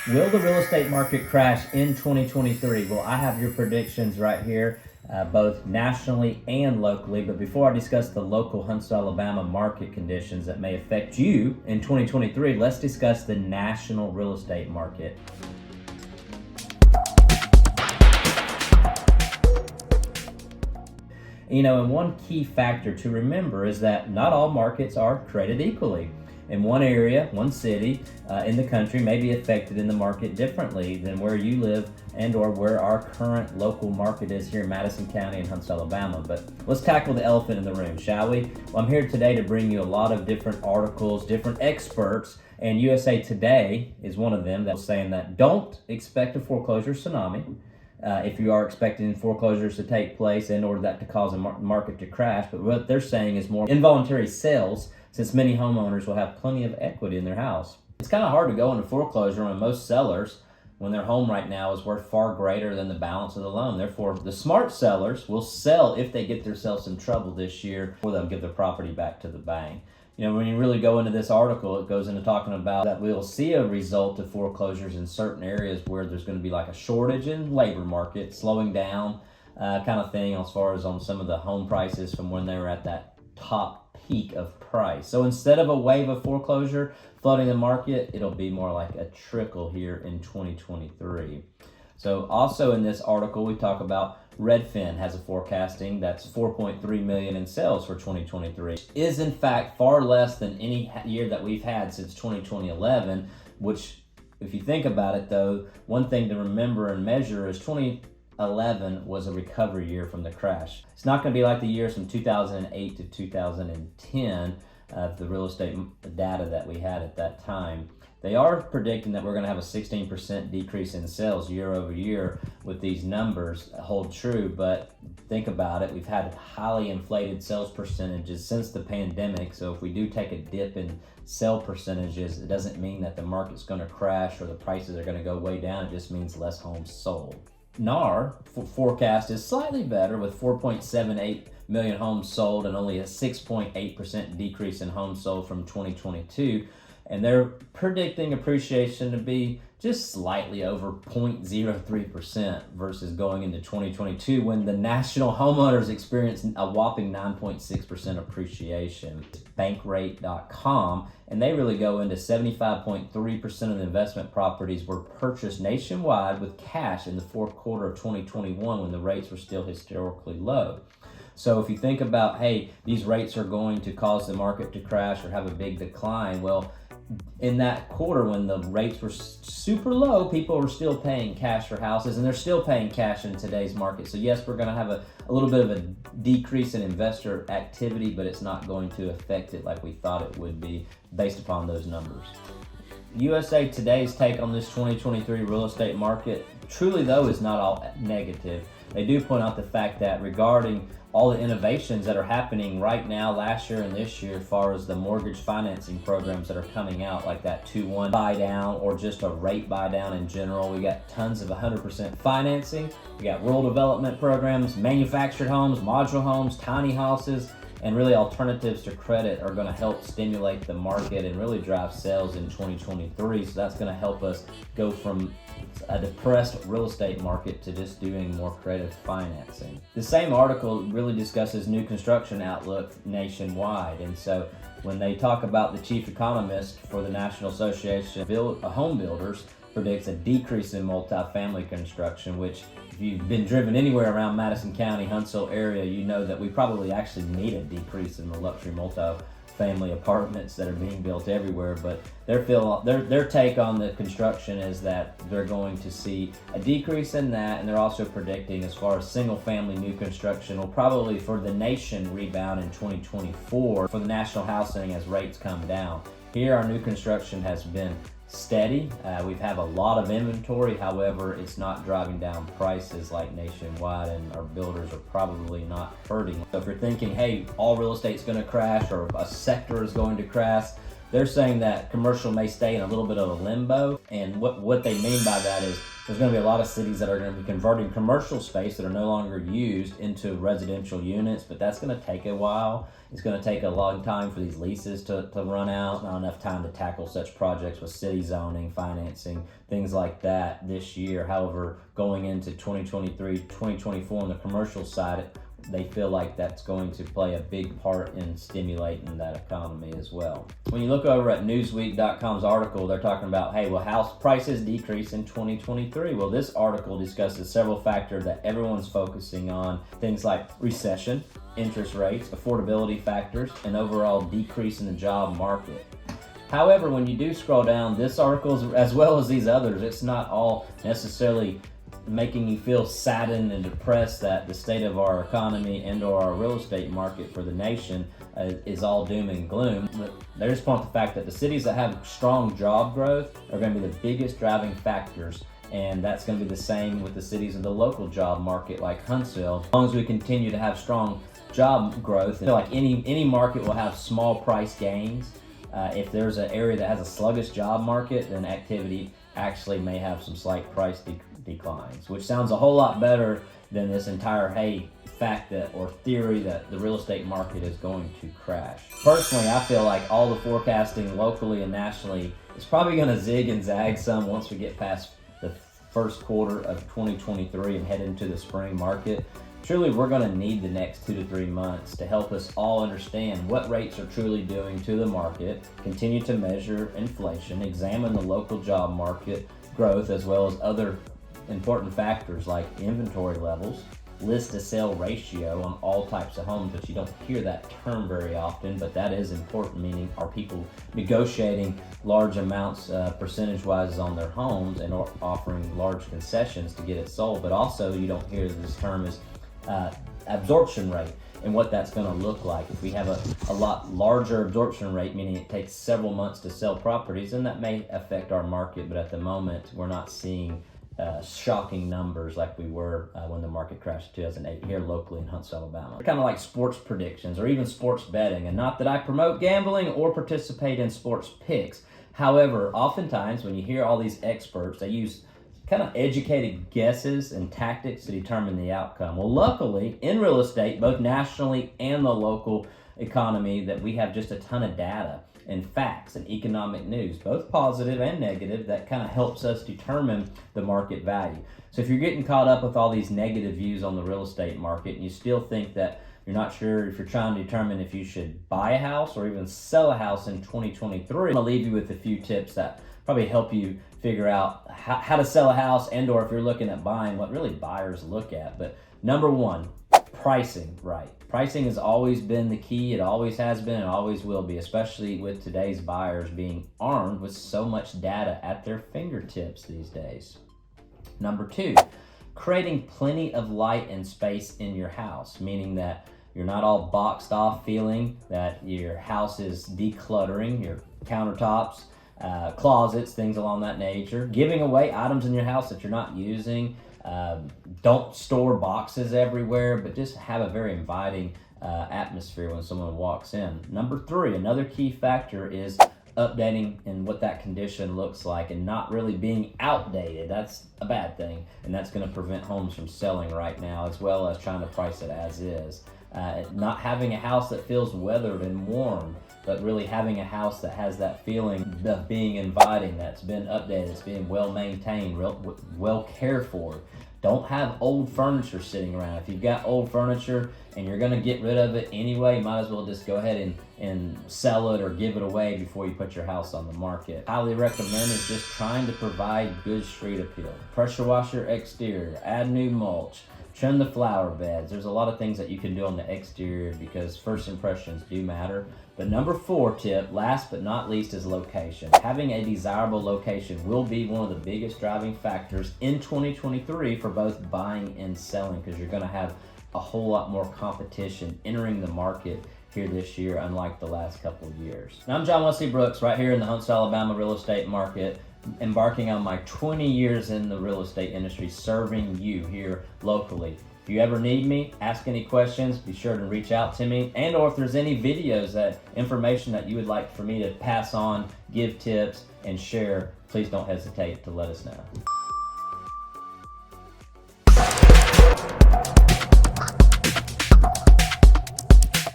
Will the real estate market crash in 2023? Well, I have your predictions right here, both nationally and locally. But before I discuss the local Huntsville, Alabama market conditions that may affect you in 2023, let's discuss the national real estate market. And one key factor to remember is that not all markets are created equally. In one area, one city in the country may be affected in the market differently than where you live and or where our current local market is here in Madison County and Huntsville, Alabama. But let's tackle the elephant in the room, shall we? Well, I'm here today to bring you a lot of different articles, different experts, and USA Today is one of them that's saying that don't expect a foreclosure tsunami. If you are expecting foreclosures to take place in order that to cause a market to crash. But what they're saying is more involuntary sales, since many homeowners will have plenty of equity in their house. It's kind of hard to go into foreclosure when most sellers, when their home right now is worth far greater than the balance of the loan. Therefore, the smart sellers will sell if they get themselves in trouble this year, or they'll give their property back to the bank. When you really go into this article, it goes into talking about that we'll see a result of foreclosures in certain areas where there's going to be like a shortage in labor market, slowing down kind of thing as far as on some of the home prices from when they were at that top peak of price. So instead of a wave of foreclosure flooding the market, it'll be more like a trickle here in 2023. So also in this article, we talk about Redfin has a forecasting that's 4.3 million in sales for 2023. Is in fact far less than any year that we've had since 2011, which if you think about it though, one thing to remember and measure is 2011 was a recovery year from the crash. It's not going to be like the years from 2008 to 2010 of the real estate data that we had at that time. They are predicting that we're going to have a 16% decrease in sales year over year with these numbers hold true, but think about it. We've had highly inflated sales percentages since the pandemic, so if we do take a dip in sale percentages, it doesn't mean that the market's going to crash or the prices are going to go way down. It just means less homes sold. NAR forecast is slightly better with 4.78 million homes sold and only a 6.8% decrease in homes sold from 2022. And they're predicting appreciation to be just slightly over 0.03% versus going into 2022 when the national homeowners experienced a whopping 9.6% appreciation. Bankrate.com, and they really go into 75.3% of the investment properties were purchased nationwide with cash in the fourth quarter of 2021 when the rates were still historically low. So if you think about, hey, these rates are going to cause the market to crash or have a big decline, well, in that quarter when the rates were super low, people were still paying cash for houses, and they're still paying cash in today's market. So yes, we're going to have a little bit of a decrease in investor activity, but it's not going to affect it like we thought it would be based upon those numbers. USA Today's take on this 2023 real estate market truly though is not all negative. They do point out the fact that regarding all the innovations that are happening right now, last year and this year, as far as the mortgage financing programs that are coming out, like that 2-1 buy down or just a rate buy down in general. We got tons of 100% financing. We got rural development programs, manufactured homes, modular homes, tiny houses, and really alternatives to credit are going to help stimulate the market and really drive sales in 2023. So that's going to help us go from a depressed real estate market to just doing more creative financing. The same article really discusses new construction outlook nationwide. And so when they talk about the chief economist for the National Association of Home Builders predicts a decrease in multifamily construction, which if you've been driven anywhere around Madison County, Huntsville area, you know that we probably actually need a decrease in the luxury multifamily apartments that are being built everywhere. But their take on the construction is that they're going to see a decrease in that, and they're also predicting as far as single family new construction will probably for the nation rebound in 2024 for the national housing as rates come down. Here our new construction has been steady. We have a lot of inventory, however, it's not driving down prices like nationwide, and our builders are probably not hurting. So if you're thinking, hey, all real estate's going to crash or a sector is going to crash, they're saying that commercial may stay in a little bit of a limbo. And what they mean by that is there's going to be a lot of cities that are going to be converting commercial space that are no longer used into residential units, but that's going to take a while. It's going to take a long time for these leases to run out. Not enough time to tackle such projects with city zoning, financing, things like that this year. However, going into 2023, 2024 on the commercial side, they feel like that's going to play a big part in stimulating that economy as well. When you look over at Newsweek.com's article, they're talking about, hey, will house prices decrease in 2023? Well, this article discusses several factors that everyone's focusing on, things like recession, interest rates, affordability factors, and overall decrease in the job market. However, when you do scroll down, this article, as well as these others, it's not all necessarily making you feel saddened and depressed that the state of our economy and or our real estate market for the nation is all doom and gloom. They just point the fact that the cities that have strong job growth are going to be the biggest driving factors, and that's going to be the same with the cities of the local job market like Huntsville. As long as we continue to have strong job growth, I feel like any market will have small price gains. If there's an area that has a sluggish job market, then activity actually may have some slight price declines, which sounds a whole lot better than this entire fact that or theory that the real estate market is going to crash. Personally, I feel like all the forecasting locally and nationally is probably going to zig and zag some once we get past the first quarter of 2023 and head into the spring market. Truly, we're going to need the next 2 to 3 months to help us all understand what rates are truly doing to the market, continue to measure inflation, examine the local job market growth, as well as other important factors like inventory levels, list to sale ratio on all types of homes, but you don't hear that term very often, but that is important, meaning are people negotiating large amounts percentage-wise on their homes and offering large concessions to get it sold. But also you don't hear this term as absorption rate and what that's going to look like. If we have a lot larger absorption rate, meaning it takes several months to sell properties, then that may affect our market. But at the moment, we're not seeing shocking numbers like we were when the market crashed in 2008 here locally in Huntsville, Alabama. They're kind of like sports predictions or even sports betting, and not that I promote gambling or participate in sports picks. However, oftentimes when you hear all these experts, they use kind of educated guesses and tactics to determine the outcome. Well, luckily in real estate, both nationally and the local economy, that we have just a ton of data and facts and economic news, both positive and negative, that kind of helps us determine the market value. So if you're getting caught up with all these negative views on the real estate market and you still think that you're not sure if you're trying to determine if you should buy a house or even sell a house in 2023, I'm gonna leave you with a few tips that probably help you figure out how to sell a house, and or if you're looking at buying, what really buyers look at. But number one, pricing right. Pricing has always been the key. It always has been and always will be, especially with today's buyers being armed with so much data at their fingertips these days. Number two, creating plenty of light and space in your house, meaning that you're not all boxed off, feeling that your house is decluttering your countertops, closets, things along that nature. Giving away items in your house that you're not using. Don't store boxes everywhere, but just have a very inviting atmosphere when someone walks in. Number three, another key factor is updating and what that condition looks like and not really being outdated. That's a bad thing, and that's going to prevent homes from selling right now, as well as trying to price it as is. Not having a house that feels weathered and warm, but really having a house that has that feeling of being inviting, that's been updated, it's being well maintained, well cared for. Don't have old furniture sitting around. If you've got old furniture and you're going to get rid of it anyway, you might as well just go ahead and sell it or give it away before you put your house on the market. Highly recommend is just trying to provide good street appeal. Pressure wash your exterior, add new mulch, trim the flower beds. There's a lot of things that you can do on the exterior because first impressions do matter. But number four tip, last but not least, is location. Having a desirable location will be one of the biggest driving factors in 2023 for both buying and selling, because you're going to have a whole lot more competition entering the market here this year, unlike the last couple of years. Now, I'm John Wesley Brooks, right here in the Huntsville, Alabama real estate market, embarking on my 20 years in the real estate industry, serving you here locally If you ever need me, ask any questions, be sure to reach out to me. And or if there's any videos, information that you would like for me to pass on, give tips, and share, please don't hesitate to let us know.